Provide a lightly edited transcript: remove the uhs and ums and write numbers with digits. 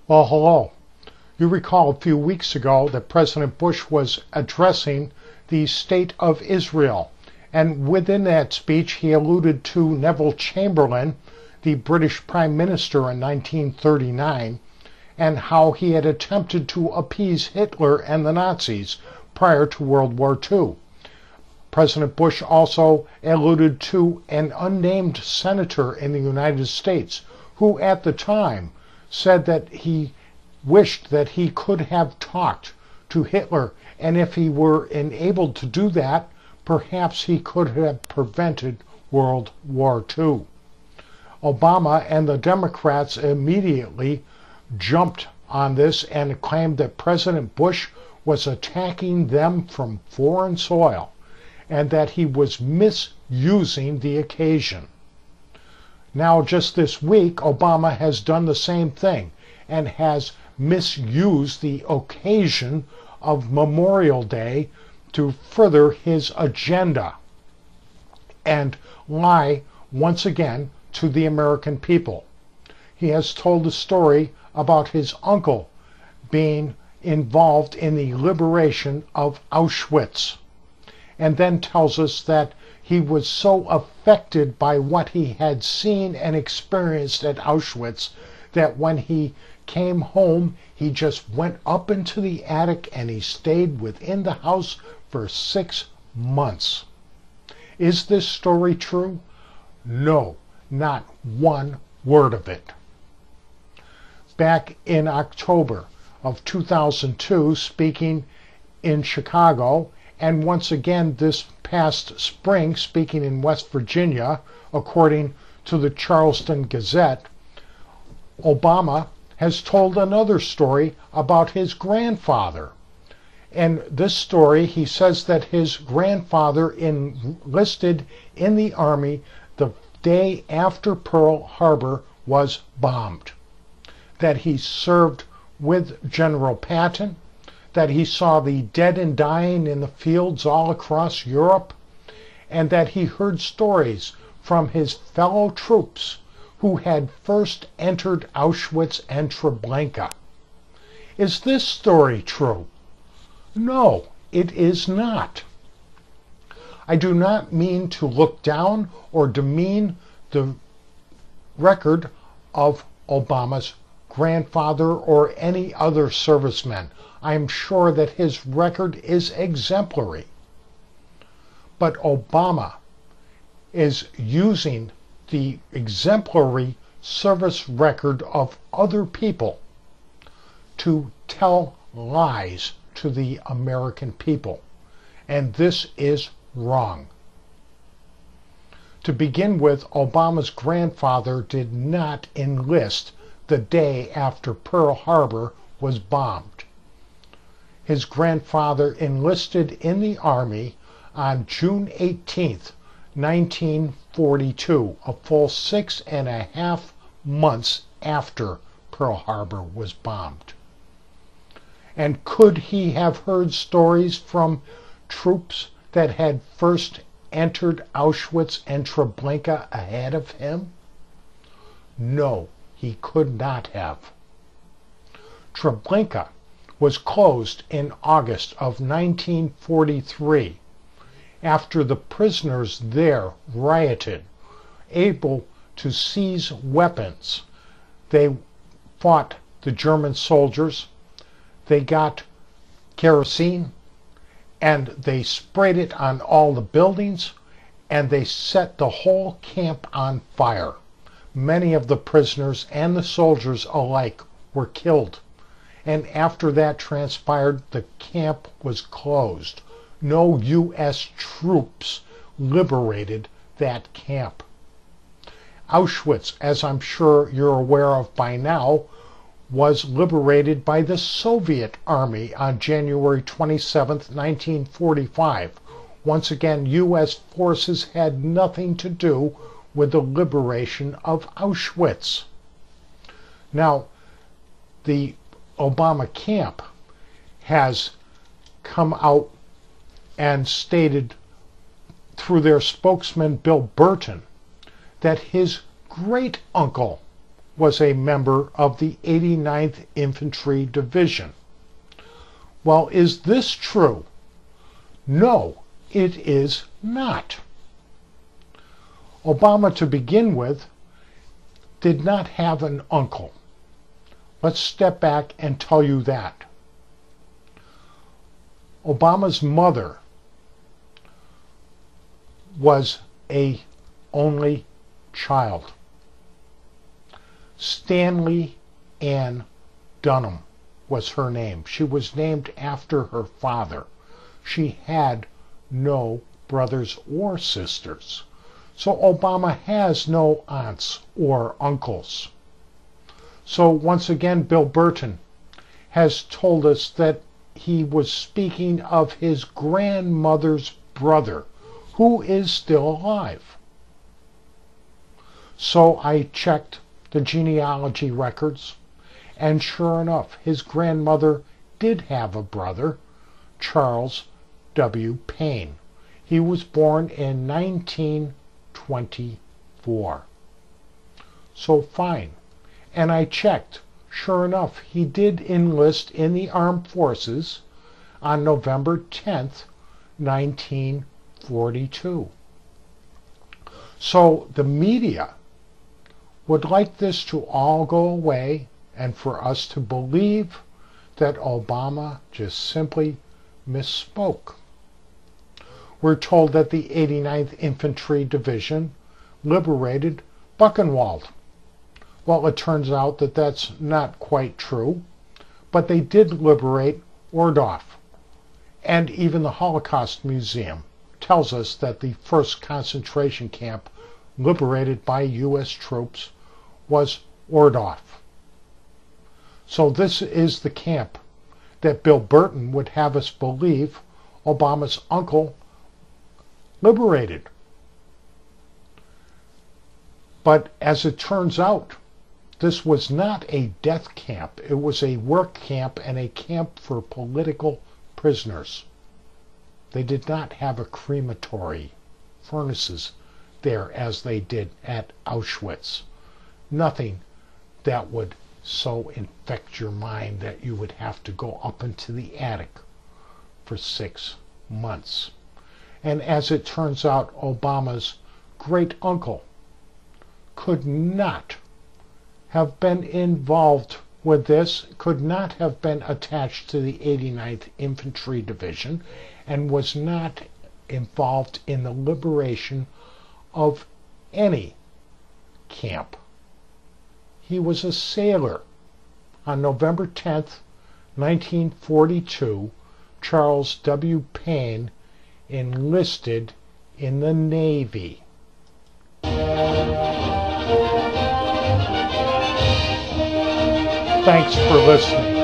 Well, hello. You recall a few weeks ago that President Bush was addressing the State of Israel, and within that speech he alluded to Neville Chamberlain, the British Prime Minister in 1939, and how he had attempted to appease Hitler and the Nazis prior to World War II. President Bush also alluded to an unnamed senator in the United States who at the time said that he wished that he could have talked to Hitler, and if he were enabled to do that, perhaps he could have prevented World War II. Obama and the Democrats immediately jumped on this and claimed that President Bush was attacking them from foreign soil and that he was misusing the occasion. Now, just this week, Obama has done the same thing and has misused the occasion of Memorial Day to further his agenda and lie once again to the American people. He has told a story about his uncle being involved in the liberation of Auschwitz, and then tells us that he was so affected by what he had seen and experienced at Auschwitz that when he came home, he just went up into the attic and he stayed within the house for 6 months. Is this story true? No, not one word of it. Back in October of 2002, speaking in Chicago, and once again this past spring, speaking in West Virginia, according to the Charleston Gazette, Obama has told another story about his grandfather. And this story, he says that his grandfather enlisted in the Army the day after Pearl Harbor was bombed, that he served with General Patton, that he saw the dead and dying in the fields all across Europe, and that he heard stories from his fellow troops who had first entered Auschwitz and Treblinka. Is this story true? No, it is not. I do not mean to look down or demean the record of Obama's grandfather or any other serviceman. I am sure that his record is exemplary. But Obama is using the exemplary service record of other people to tell lies to the American people. And this is wrong. To begin with, Obama's grandfather did not enlist the day after Pearl Harbor was bombed. His grandfather enlisted in the Army on June 18th, 1942, a full 6.5 months after Pearl Harbor was bombed. And could he have heard stories from troops that had first entered Auschwitz and Treblinka ahead of him? No, he could not have. Treblinka was closed in August of 1943 after the prisoners there rioted, able to seize weapons. They fought the German soldiers, they got kerosene, and they sprayed it on all the buildings, and they set the whole camp on fire. Many of the prisoners and the soldiers alike were killed. And after that transpired, the camp was closed. No U.S. troops liberated that camp. Auschwitz, as I'm sure you're aware of by now, was liberated by the Soviet Army on January 27, 1945. Once again, U.S. forces had nothing to do with the liberation of Auschwitz. Now, the Obama camp has come out and stated through their spokesman Bill Burton that his great uncle was a member of the 89th Infantry Division. Well, is this true? No, it is not. Obama, to begin with, did not have an uncle. Let's step back and tell you that. Obama's mother was an only child. Stanley Ann Dunham was her name. She was named after her father. She had no brothers or sisters. So Obama has no aunts or uncles. So once again, Bill Burton has told us that he was speaking of his grandmother's brother, who is still alive. So I checked the genealogy records, and sure enough, his grandmother did have a brother, Charles W. Payne. He was born in 1924. So fine. And I checked. Sure enough, he did enlist in the armed forces on November 10th, 1942. So the media would like this to all go away and for us to believe that Obama just simply misspoke. We're told that the 89th Infantry Division liberated Buchenwald. Well, it turns out that that's not quite true, but they did liberate Ohrduf. And even the Holocaust Museum tells us that the first concentration camp liberated by U.S. troops was Ohrduf. So this is the camp that Bill Burton would have us believe Obama's uncle liberated. But as it turns out, this was not a death camp. It was a work camp and a camp for political prisoners. They did not have a crematory furnaces there as they did at Auschwitz. Nothing that would so infect your mind that you would have to go up into the attic for 6 months. And as it turns out, Obama's great uncle could not have been involved with this, could not have been attached to the 89th Infantry Division, and was not involved in the liberation of any camp. He was a sailor. On November 10th, 1942, Charles W. Payne enlisted in the Navy. Thanks for listening.